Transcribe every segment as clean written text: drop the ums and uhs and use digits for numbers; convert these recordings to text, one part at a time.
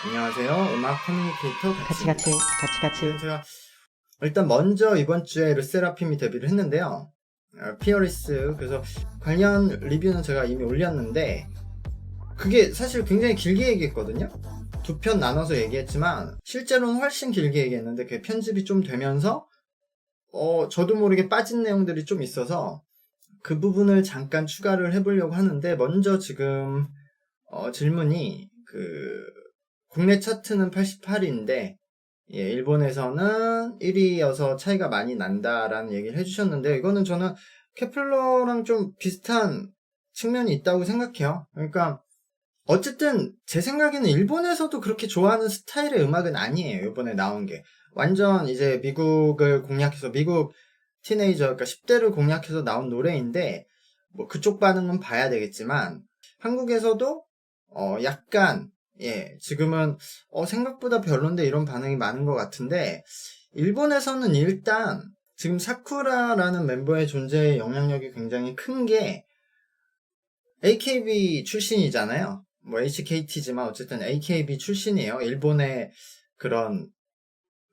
안녕하세요. 음악 커뮤니케이터 같이. 제가 일단 먼저 이번 주에 르세라핌이 데뷔를 했는데요. 피어리스. 그래서 관련 리뷰는 제가 이미 올렸는데 그게 사실 굉장히 길게 얘기했거든요. 두 편 나눠서 얘기했지만 실제로는 훨씬 길게 얘기했는데 그게 편집이 좀 되면서 저도 모르게 빠진 내용들이 좀 있어서 그 부분을 잠깐 추가를 해보려고 하는데, 먼저 지금 질문이 국내 차트는 88인데 일본에서는 1위여서 차이가 많이 난다라는 얘기를 해주셨는데, 이거는 저는 케플러랑 좀 비슷한 측면이 있다고 생각해요. 그러니까 어쨌든 제 생각에는 일본에서도 그렇게 좋아하는 스타일의 음악은 아니에요. 이번에 나온 게 완전 이제 미국을 공략해서, 미국 티네이저, 그러니까 10대를 공략해서 나온 노래인데, 뭐 그쪽 반응은 봐야 되겠지만 한국에서도 약간 지금은 생각보다 별론데 이런 반응이 많은 것 같은데, 일본에서는 일단 지금 사쿠라라는 멤버의 존재의 영향력이 굉장히 큰 게 AKB 출신이잖아요. 뭐 HKT지만 어쨌든 AKB 출신이에요. 일본의 그런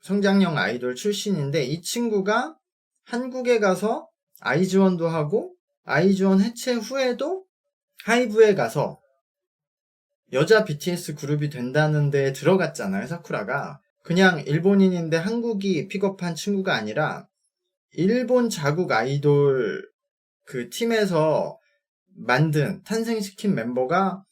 성장형 아이돌 출신인데, 이 친구가 한국에 가서 아이즈원도 하고, 아이즈원 해체 후에도 하이브에 가서 여자 BTS 그룹이 된다는 데 들어갔잖아요, 사쿠라가. 그냥 일본인인데 한국이 픽업한 친구가 아니라 일본 자국 아이돌 그 팀에서 탄생시킨 멤버가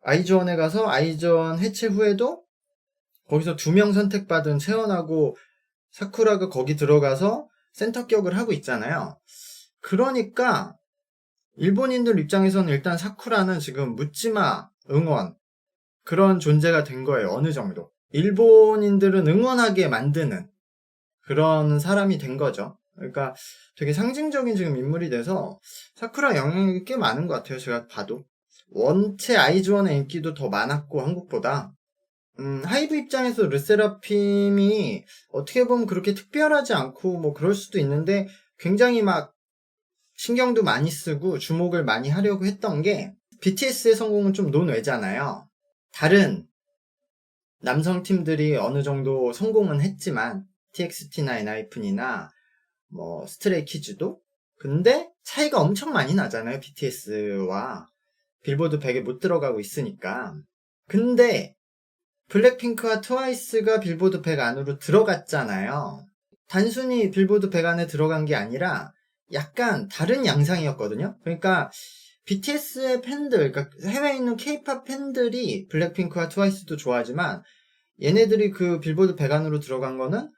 아이즈원에 가서 아이즈원 해체 후에도 거기서 2명 선택받은 채원하고 사쿠라가 거기 들어가서 센터격을 하고 있잖아요. 그러니까 일본인들 입장에서는 일단 사쿠라는 지금 묻지마 응원, 그런 존재가 된 거예요. 어느 정도 일본인들은 응원하게 만드는 그런 사람이 된 거죠. 그러니까 되게 상징적인 지금 인물이 돼서 사쿠라 영향력이 꽤 많은 것 같아요. 제가 봐도 원체 아이즈원의 인기도 더 많았고 한국보다. 하이브 입장에서 르세라핌이 어떻게 보면 그렇게 특별하지 않고 뭐 그럴 수도 있는데, 굉장히 막 신경도 많이 쓰고 주목을 많이 하려고 했던 게, BTS의 성공은 좀 논외잖아요. 다른 남성 팀들이 어느 정도 성공은 했지만, TXT나 엔하이픈이나 뭐 스트레이키즈도. 근데 차이가 엄청 많이 나잖아요, BTS와. 빌보드 100에 못 들어가고 있으니까. 근데 블랙핑크와 트와이스가 빌보드 100 안으로 들어갔잖아요. 단순히 빌보드 100 안에 들어간 게 아니라 약간 다른 양상이었거든요. 그러니까 BTS의 팬들, 그러니까 해외에 있는 K-팝 팬들이 블랙핑크와 트와이스도 좋아하지만, 얘네들이 그 빌보드 100 안으로 들어간 거는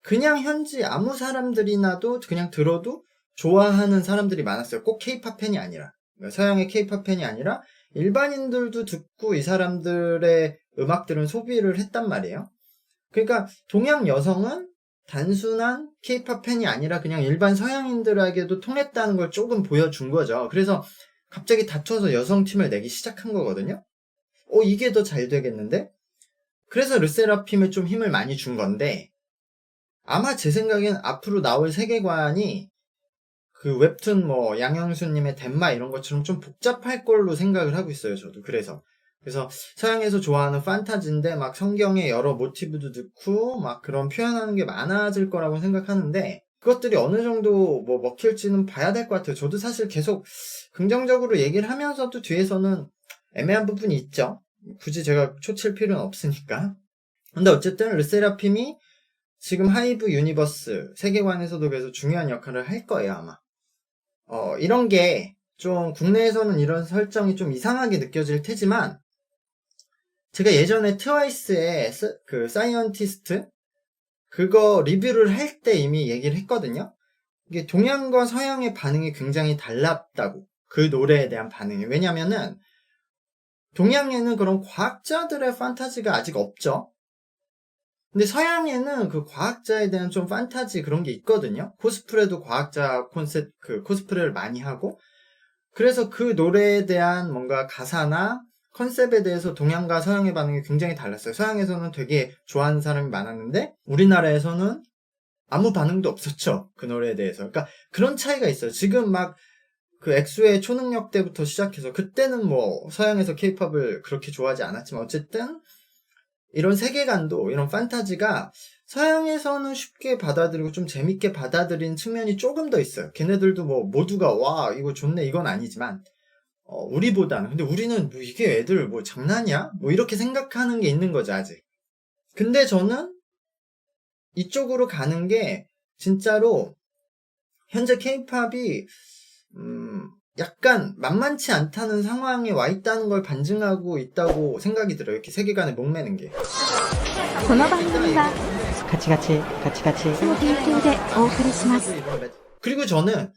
그냥 현지 아무 사람들이나도 그냥 들어도 좋아하는 사람들이 많았어요. 꼭 K-팝 팬이 아니라, 그러니까 서양의 K-팝 팬이 아니라 일반인들도 듣고 이 사람들의 음악들은 소비를 했단 말이에요. 그러니까 동양 여성은 단순한 K-팝 팬이 아니라 그냥 일반 서양인들에게도 통했다는 걸 조금 보여준 거죠. 그래서 갑자기 다투어서 여성팀을 내기 시작한 거거든요. 이게 더 잘 되겠는데? 그래서 르세라핌에 좀 힘을 많이 준 건데, 아마 제 생각엔 앞으로 나올 세계관이 그 웹툰 뭐 양형수님의 덴마 이런 것처럼 좀 복잡할 걸로 생각을 하고 있어요, 저도. 그래서 서양에서 좋아하는 판타지인데 막 성경의 여러 모티브도 넣고 막 그런 표현하는 게 많아질 거라고 생각하는데, 그것들이 어느 정도 뭐 먹힐지는 봐야 될 것 같아요. 저도 사실 계속 긍정적으로 얘기를 하면서도 뒤에서는 애매한 부분이 있죠. 굳이 제가 초칠 필요는 없으니까. 근데 어쨌든 르세라핌이 지금 하이브 유니버스 세계관에서도 그래서 중요한 역할을 할 거예요, 아마. 이런 게 좀 국내에서는 이런 설정이 좀 이상하게 느껴질 테지만, 제가 예전에 트와이스의 그 사이언티스트 그거 리뷰를 할 때 이미 얘기를 했거든요. 이게 동양과 서양의 반응이 굉장히 달랐다고, 그 노래에 대한 반응이. 왜냐면은 동양에는 그런 과학자들의 판타지가 아직 없죠. 근데 서양에는 그 과학자에 대한 좀 판타지 그런 게 있거든요. 코스프레도 과학자 콘셉트, 그 코스프레를 많이 하고. 그래서 그 노래에 대한 뭔가 가사나 컨셉에 대해서 동양과 서양의 반응이 굉장히 달랐어요. 서양에서는 되게 좋아하는 사람이 많았는데 우리나라에서는 아무 반응도 없었죠, 그 노래에 대해서. 그러니까 그런 차이가 있어요. 지금 막 그 엑소의 초능력 때부터 시작해서, 그때는 뭐 서양에서 케이팝을 그렇게 좋아하지 않았지만 어쨌든 이런 세계관도 이런 판타지가 서양에서는 쉽게 받아들이고 좀 재밌게 받아들인 측면이 조금 더 있어요. 걔네들도 뭐 모두가 와 이거 좋네 이건 아니지만 우리보다는. 근데 우리는 뭐 이게 애들 뭐 장난이야? 뭐 이렇게 생각하는 게 있는 거죠 아직. 근데 저는 이쪽으로 가는 게 진짜로 현재 케이팝이 약간 만만치 않다는 상황에 와 있다는 걸 반증하고 있다고 생각이 들어요. 이렇게 세계관에 목매는 게. この番組はカチカチ、カチカチ。の提供でお送りします。 그리고 저는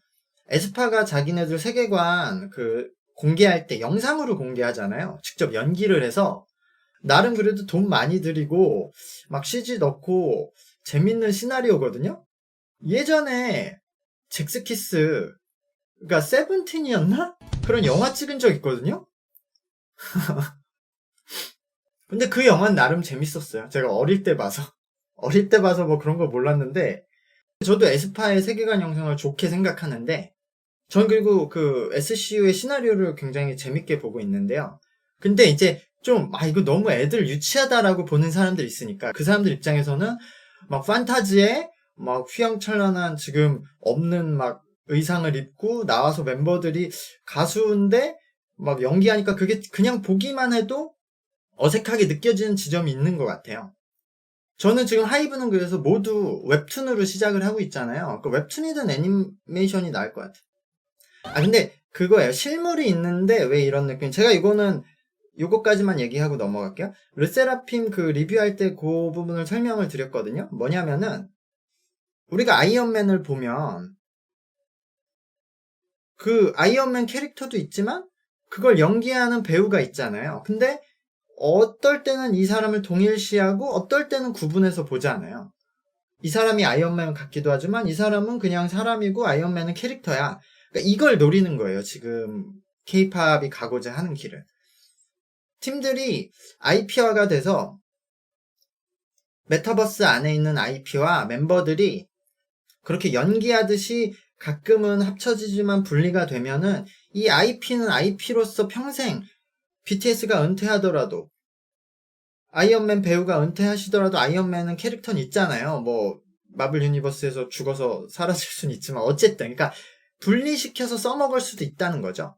에스파가 자기네들 세계관 공개할 때 영상으로 공개하잖아요. 직접 연기를 해서 나름 그래도 돈 많이 들이고 막 CG 넣고 재밌는 시나리오거든요. 예전에 잭스키스 그러니까 세븐틴이었나? 그런 영화 찍은 적 있거든요. 근데 그 영화는 나름 재밌었어요. 제가 어릴 때 봐서 뭐 그런 거 몰랐는데 저도 에스파의 세계관 영상을 좋게 생각하는데 전 그리고 그 SCU의 시나리오를 굉장히 재밌게 보고 있는데요. 근데 이제 좀 이거 너무 애들 유치하다라고 보는 사람들 있으니까 그 사람들 입장에서는 막 판타지에 막 휘황찬란한 지금 없는 막 의상을 입고 나와서 멤버들이 가수인데 막 연기하니까 그게 그냥 보기만 해도 어색하게 느껴지는 지점이 있는 것 같아요. 저는 지금 하이브는 그래서 모두 웹툰으로 시작을 하고 있잖아요. 그 웹툰이든 애니메이션이 나을 것 같아요. 근데 그거예요. 실물이 있는데 왜 이런 느낌? 제가 이거는 요거까지만 얘기하고 넘어갈게요. 르세라핌 그 리뷰할 때 그 부분을 설명을 드렸거든요. 뭐냐면은 우리가 아이언맨을 보면 그 아이언맨 캐릭터도 있지만 그걸 연기하는 배우가 있잖아요. 근데 어떨 때는 이 사람을 동일시하고 어떨 때는 구분해서 보잖아요. 이 사람이 아이언맨 같기도 하지만 이 사람은 그냥 사람이고 아이언맨은 캐릭터야. 그러니까 이걸 노리는 거예요. 지금 케이팝이 가고자 하는 길을. 팀들이 IP화가 돼서 메타버스 안에 있는 IP와 멤버들이 그렇게 연기하듯이 가끔은 합쳐지지만 분리가 되면은 이 IP는 IP로서 평생 BTS가 은퇴하더라도 아이언맨 배우가 은퇴하시더라도 아이언맨은 캐릭터는 있잖아요. 뭐 마블 유니버스에서 죽어서 사라질 수는 있지만 어쨌든 그러니까 분리시켜서 써먹을 수도 있다는 거죠.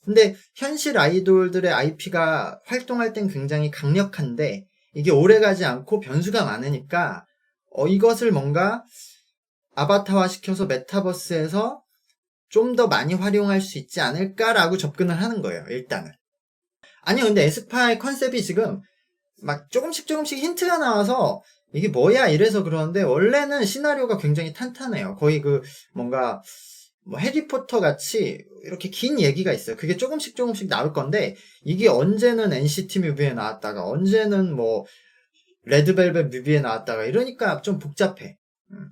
근데 현실 아이돌들의 IP가 활동할 땐 굉장히 강력한데 이게 오래가지 않고 변수가 많으니까 이것을 뭔가 아바타화 시켜서 메타버스에서 좀 더 많이 활용할 수 있지 않을까라고 접근을 하는 거예요. 일단은. 아니요, 근데 에스파의 컨셉이 지금 막 조금씩 힌트가 나와서 이게 뭐야 이래서 그러는데 원래는 시나리오가 굉장히 탄탄해요. 거의 뭔가 뭐 해리포터 같이 이렇게 긴 얘기가 있어요. 그게 조금씩 나올 건데 이게 언제는 NCT 뮤비에 나왔다가 언제는 뭐 레드벨벳 뮤비에 나왔다가 이러니까 좀 복잡해.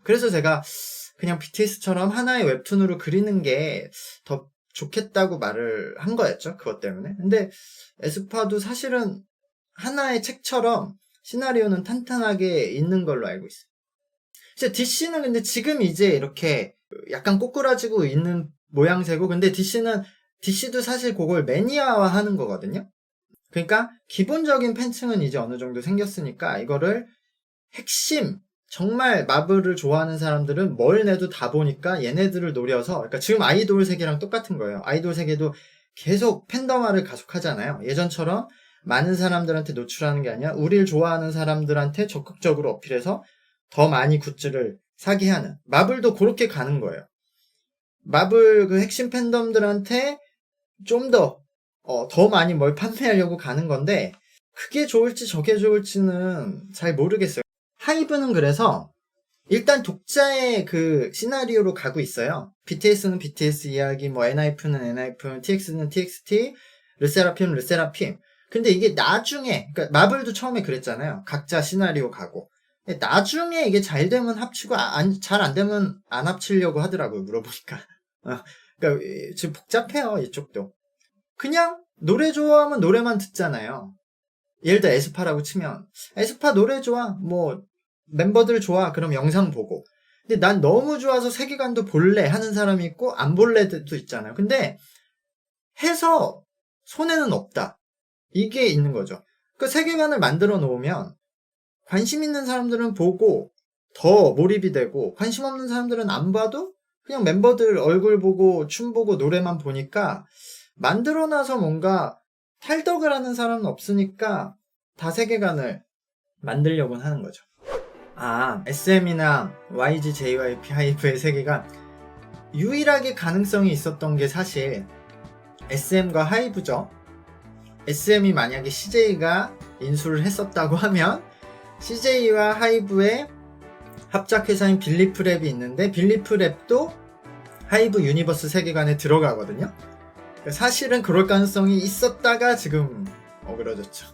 그래서 제가 그냥 BTS처럼 하나의 웹툰으로 그리는 게 더 좋겠다고 말을 한 거였죠. 그것 때문에. 근데 에스파도 사실은 하나의 책처럼 시나리오는 탄탄하게 있는 걸로 알고 있어요. 이제 DC는 근데 지금 이제 이렇게 약간 꼬꾸라지고 있는 모양새고 근데 DC도 사실 그걸 매니아화 하는 거거든요. 그러니까 기본적인 팬층은 이제 어느 정도 생겼으니까 이거를 핵심 정말 마블을 좋아하는 사람들은 뭘 내도 다 보니까 얘네들을 노려서 그러니까 지금 아이돌 세계랑 똑같은 거예요. 아이돌 세계도 계속 팬덤화를 가속하잖아요. 예전처럼 많은 사람들한테 노출하는 게 아니라 우리를 좋아하는 사람들한테 적극적으로 어필해서 더 많이 굿즈를 사게 하는 마블도 그렇게 가는 거예요. 마블 그 핵심 팬덤들한테 좀 더 많이 뭘 판매하려고 가는 건데 그게 좋을지 저게 좋을지는 잘 모르겠어요. 하이브는 그래서 일단 독자의 그 시나리오로 가고 있어요. BTS는 BTS 이야기, 뭐 엔하이픈은 엔하이픈, TX는 TXT, 르세라핌. 근데 이게 나중에, 그러니까 마블도 처음에 그랬잖아요. 각자 시나리오 가고. 나중에 이게 잘 되면 합치고 잘 안 되면 안 합치려고 하더라고요. 물어보니까. 그러니까 지금 복잡해요. 이쪽도. 그냥 노래 좋아하면 노래만 듣잖아요. 예를 들어 에스파라고 치면 에스파 노래 좋아. 뭐 멤버들 좋아. 그럼 영상 보고. 근데 난 너무 좋아서 세계관도 볼래 하는 사람이 있고 안 볼래도 있잖아요. 근데 해서 손해는 없다. 이게 있는 거죠. 그 세계관을 만들어 놓으면 관심 있는 사람들은 보고 더 몰입이 되고 관심 없는 사람들은 안 봐도 그냥 멤버들 얼굴 보고 춤 보고 노래만 보니까 만들어 놔서 뭔가 탈덕을 하는 사람은 없으니까 다 세계관을 만들려고 하는 거죠. SM이나 YG, JYP, 하이브의 세계관 유일하게 가능성이 있었던 게 사실 SM과 하이브죠. SM이 만약에 CJ가 인수를 했었다고 하면 CJ와 하이브의 합작회사인 빌리프랩이 있는데 빌리프랩도 하이브 유니버스 세계관에 들어가거든요. 사실은 그럴 가능성이 있었다가 지금 어그러졌죠.